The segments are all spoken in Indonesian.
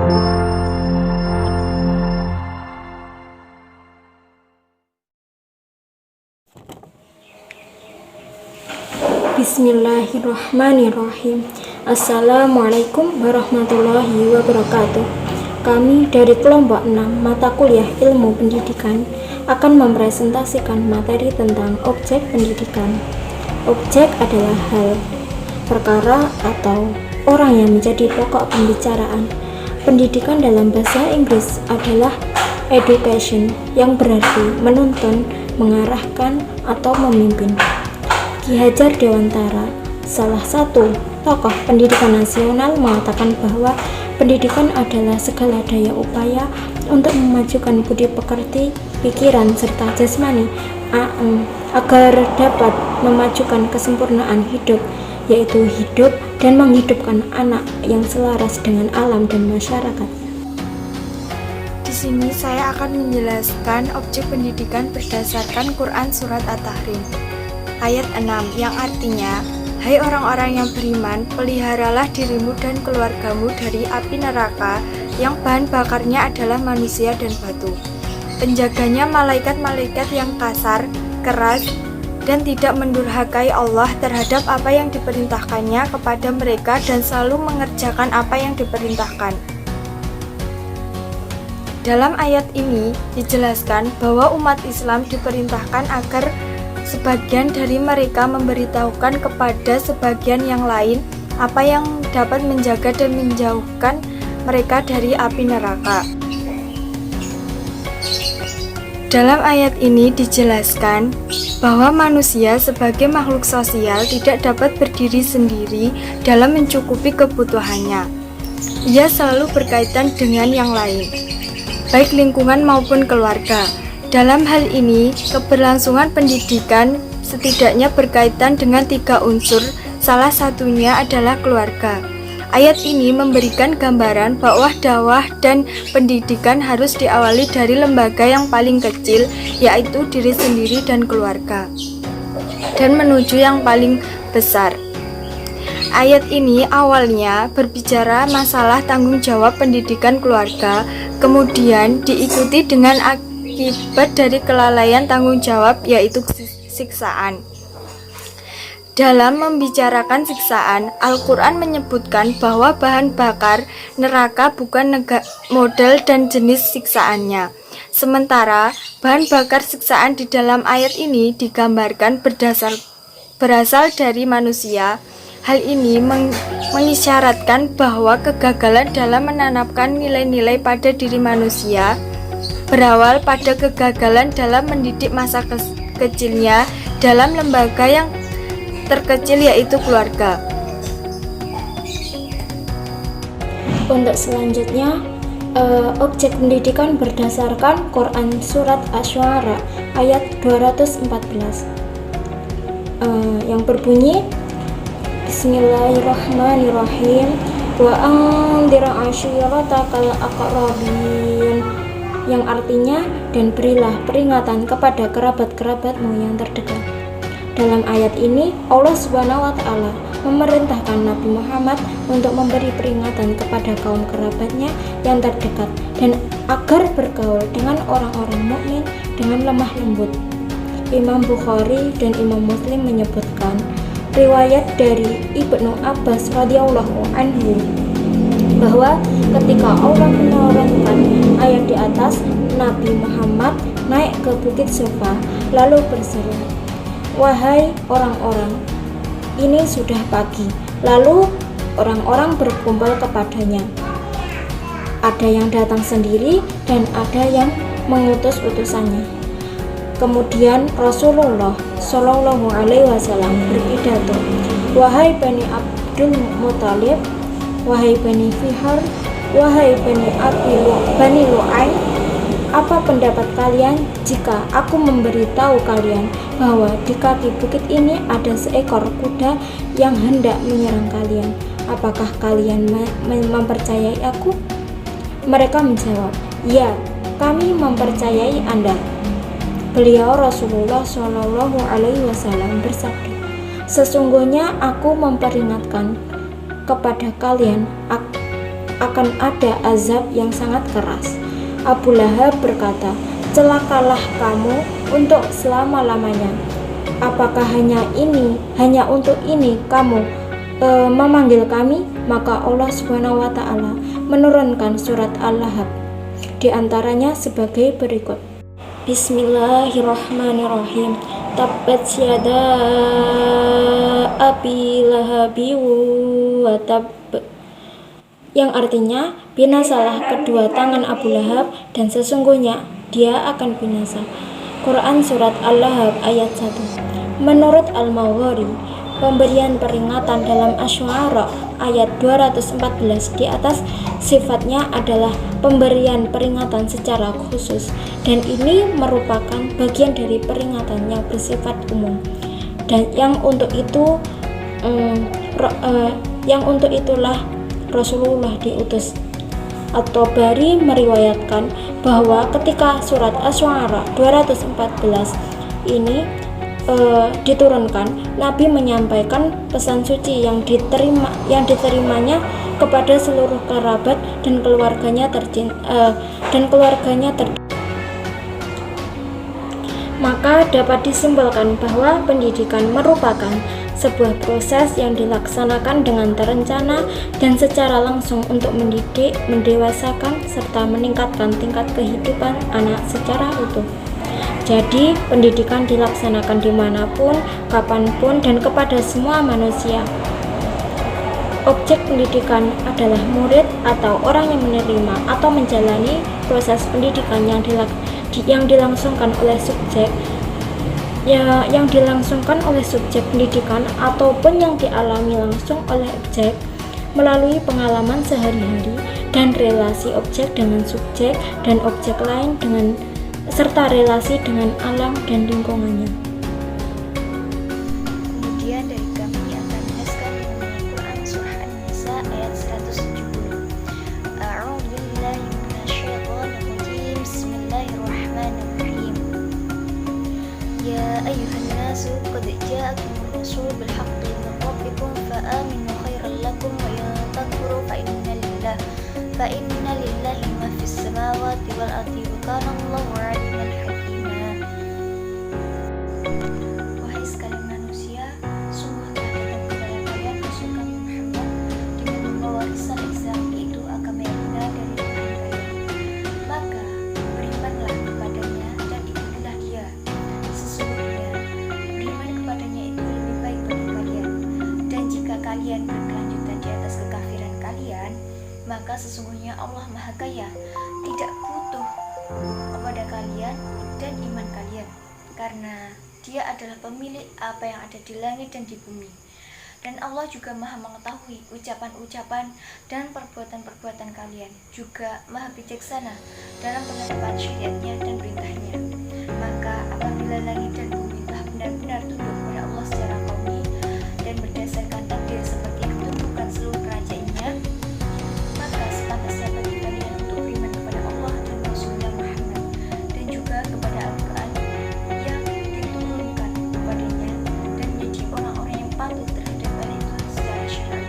Bismillahirrahmanirrahim. Assalamualaikum warahmatullahi wabarakatuh. Kami dari kelompok 6 mata kuliah ilmu pendidikan akan mempresentasikan materi tentang objek pendidikan. Objek adalah hal, perkara, atau orang yang menjadi pokok pembicaraan. Pendidikan dalam bahasa Inggris adalah education, yang berarti menuntun, mengarahkan, atau memimpin. Ki Hajar Dewantara, salah satu tokoh pendidikan nasional, mengatakan bahwa pendidikan adalah segala daya upaya untuk memajukan budi pekerti, pikiran, serta jasmani agar dapat memajukan kesempurnaan hidup, yaitu hidup dan menghidupkan anak yang selaras dengan alam dan masyarakat. Di sini saya akan menjelaskan objek pendidikan berdasarkan Quran Surat At-Tahrim ayat 6 yang artinya, hai orang-orang yang beriman, peliharalah dirimu dan keluargamu dari api neraka yang bahan bakarnya adalah manusia dan batu. Penjaganya malaikat-malaikat yang kasar, keras, dan tidak mendurhakai Allah terhadap apa yang diperintahkannya kepada mereka dan selalu mengerjakan apa yang diperintahkan. Dalam ayat ini dijelaskan bahwa umat Islam diperintahkan agar sebagian dari mereka memberitahukan kepada sebagian yang lain apa yang dapat menjaga dan menjauhkan mereka dari api neraka. Dalam ayat ini dijelaskan bahwa manusia sebagai makhluk sosial tidak dapat berdiri sendiri dalam mencukupi kebutuhannya. Ia selalu berkaitan dengan yang lain, baik lingkungan maupun keluarga. Dalam hal ini, keberlangsungan pendidikan setidaknya berkaitan dengan 3 unsur, salah satunya adalah keluarga. Ayat ini memberikan gambaran bahwa dakwah dan pendidikan harus diawali dari lembaga yang paling kecil, yaitu diri sendiri dan keluarga, dan menuju yang paling besar. Ayat ini awalnya berbicara masalah tanggung jawab pendidikan keluarga, kemudian diikuti dengan akibat dari kelalaian tanggung jawab, yaitu siksaan. Dalam membicarakan siksaan, Al-Quran menyebutkan bahwa bahan bakar neraka bukan model dan jenis siksaannya. Sementara bahan bakar siksaan di dalam ayat ini digambarkan berasal dari manusia. Hal ini mengisyaratkan bahwa kegagalan dalam menanamkan nilai-nilai pada diri manusia berawal pada kegagalan dalam mendidik masa kecilnya dalam lembaga yang terkecil, yaitu keluarga. Untuk selanjutnya, objek pendidikan berdasarkan Quran Surat Asy-Syu'ara ayat 214 yang berbunyi, Bismillahirrahmanirrahim, wa anzir ashiratakal aqrabin, yang artinya, dan berilah peringatan kepada kerabat-kerabatmu yang terdekat. Dalam ayat ini, Allah SWT memerintahkan Nabi Muhammad untuk memberi peringatan kepada kaum kerabatnya yang terdekat dan agar bergaul dengan orang-orang mukmin dengan lemah lembut. Imam Bukhari dan Imam Muslim menyebutkan riwayat dari Ibnu Abbas radhiyallahu anhu bahwa ketika Allah menurunkan ayat di atas, Nabi Muhammad naik ke Bukit Safa lalu berseru, wahai orang-orang, ini sudah pagi. Lalu orang-orang berkumpul kepadanya. Ada yang datang sendiri dan ada yang mengutus utusannya. Kemudian Rasulullah Shallallahu Alaihi Wasallam berpidato, wahai Bani Abdul Muthalib, wahai Bani Fihar, wahai Bani Lu'ain, apa pendapat kalian jika aku memberitahu kalian bahwa di kaki bukit ini ada seekor kuda yang hendak menyerang kalian? Apakah kalian mempercayai aku? Mereka menjawab, ya, kami mempercayai Anda. Beliau Rasulullah Shallallahu Alaihi Wasallam bersabda, sesungguhnya aku memperingatkan kepada kalian akan ada azab yang sangat keras. Abu Lahab berkata, celakalah kamu untuk selama-lamanya. Apakah hanya untuk ini kamu memanggil kami? Maka Allah Subhanahu wa Ta'ala menurunkan surat Al-Lahab, di antaranya sebagai berikut. Bismillahirrahmanirrahim. Tabbat yada abi lahabi wa tab, yang artinya binasalah kedua tangan Abu Lahab dan sesungguhnya dia akan binasa. Quran Surat Al-Lahab ayat 1. Menurut Al-Maghari, pemberian peringatan dalam Asy-Syu'ara ayat 214 di atas sifatnya adalah pemberian peringatan secara khusus, dan ini merupakan bagian dari peringatan yang bersifat umum, dan yang untuk itulah Rasulullah diutus. At-Tabari meriwayatkan bahwa ketika surat Asy-Syu'ara 214 ini diturunkan, Nabi menyampaikan pesan suci yang diterimanya kepada seluruh kerabat dan keluarganya Maka dapat disimpulkan bahwa pendidikan merupakan sebuah proses yang dilaksanakan dengan terencana dan secara langsung untuk mendidik, mendewasakan, serta meningkatkan tingkat kehidupan anak secara utuh. Jadi, pendidikan dilaksanakan dimanapun, kapanpun, dan kepada semua manusia. Objek pendidikan adalah murid atau orang yang menerima atau menjalani proses pendidikan yang dilangsungkan oleh subjek pendidikan ataupun yang dialami langsung oleh objek melalui pengalaman sehari-hari dan relasi objek dengan subjek dan objek lain serta relasi dengan alam dan lingkungannya. Kemudian dari kami akan menjelaskan mengenai Quran Surah An-Nisa ayat 170. A'udzubillahi minasyaitonir rajim. Bismillahirrahmanirrahim. Ya ayyuhan nasu qad ja'akumur rasul bil haqqi min rabbikum fa aminu khairan lakum wa in takfuru fa inna lillahi ma fis samawati wal ardi wa kana Allahu 'aliman hakima. Wahai sekalian manusia, sungguh telah datang kepada kalian Rasul kami Muhammad dengan membawa risalah Islam, yaitu agama yang benar dari Tuhan kalian. Maka berimanlah kepadanya dan ikutilah dia. Sesungguhnya beriman kepadanya itu lebih baik bagi kalian. Dan jika kalian berkelanjutan di atas kekafiran kalian, maka sesungguhnya Allah Maha Kaya, tidak butuh kepada kalian dan iman kalian, karena Dia adalah pemilik apa yang ada di langit dan di bumi. Dan Allah juga Maha mengetahui ucapan-ucapan dan perbuatan-perbuatan kalian, juga Maha bijaksana dalam penetapan syariatnya dan perintahnya. Maka apabila langit dan bumi telah benar-benar tunduk kepada Allah secara kauni dan berdasarkan takdir seperti ketundukan seluruh kerajaannya, maka sepantasnya bagi kalian untuk beriman kepada Allah dan Rasulnya Muhammad, dan juga kepada Al-Quran yang diturunkan kepadanya, dan menjadi orang-orang yang patuh terhadap hal itu secara syar'i,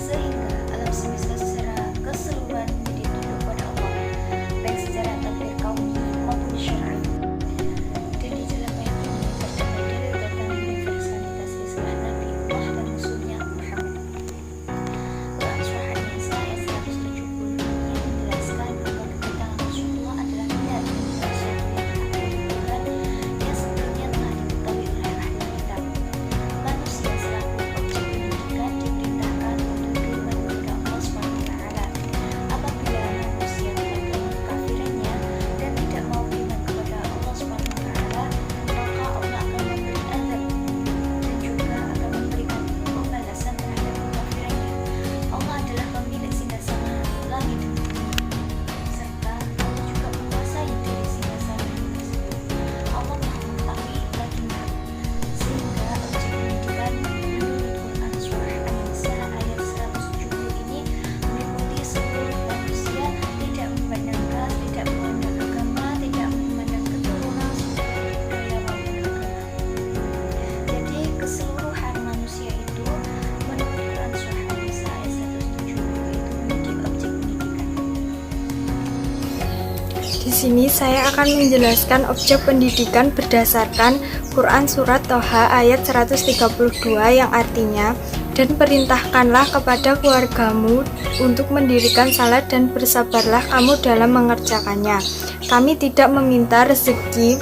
sehingga alam semesta secara keseluruhan menjadi tunduk kepada Allah, baik secara takdir kauni maupun syar'i. Di sini saya akan menjelaskan objek pendidikan berdasarkan Quran Surat Toha ayat 132 yang artinya, dan perintahkanlah kepada keluargamu untuk mendirikan salat dan bersabarlah kamu dalam mengerjakannya. Kami tidak meminta rezeki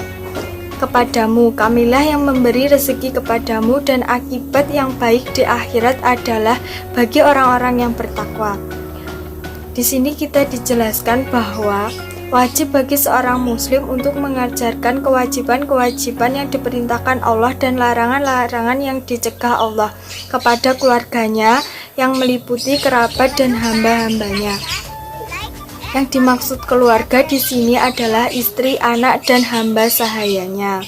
kepadamu, kamilah yang memberi rezeki kepadamu, dan akibat yang baik di akhirat adalah bagi orang-orang yang bertakwa. Di sini kita dijelaskan bahwa wajib bagi seorang muslim untuk mengajarkan kewajiban-kewajiban yang diperintahkan Allah dan larangan-larangan yang dicegah Allah kepada keluarganya yang meliputi kerabat dan hamba-hambanya. Yang dimaksud keluarga di sini adalah istri, anak, dan hamba sahayanya.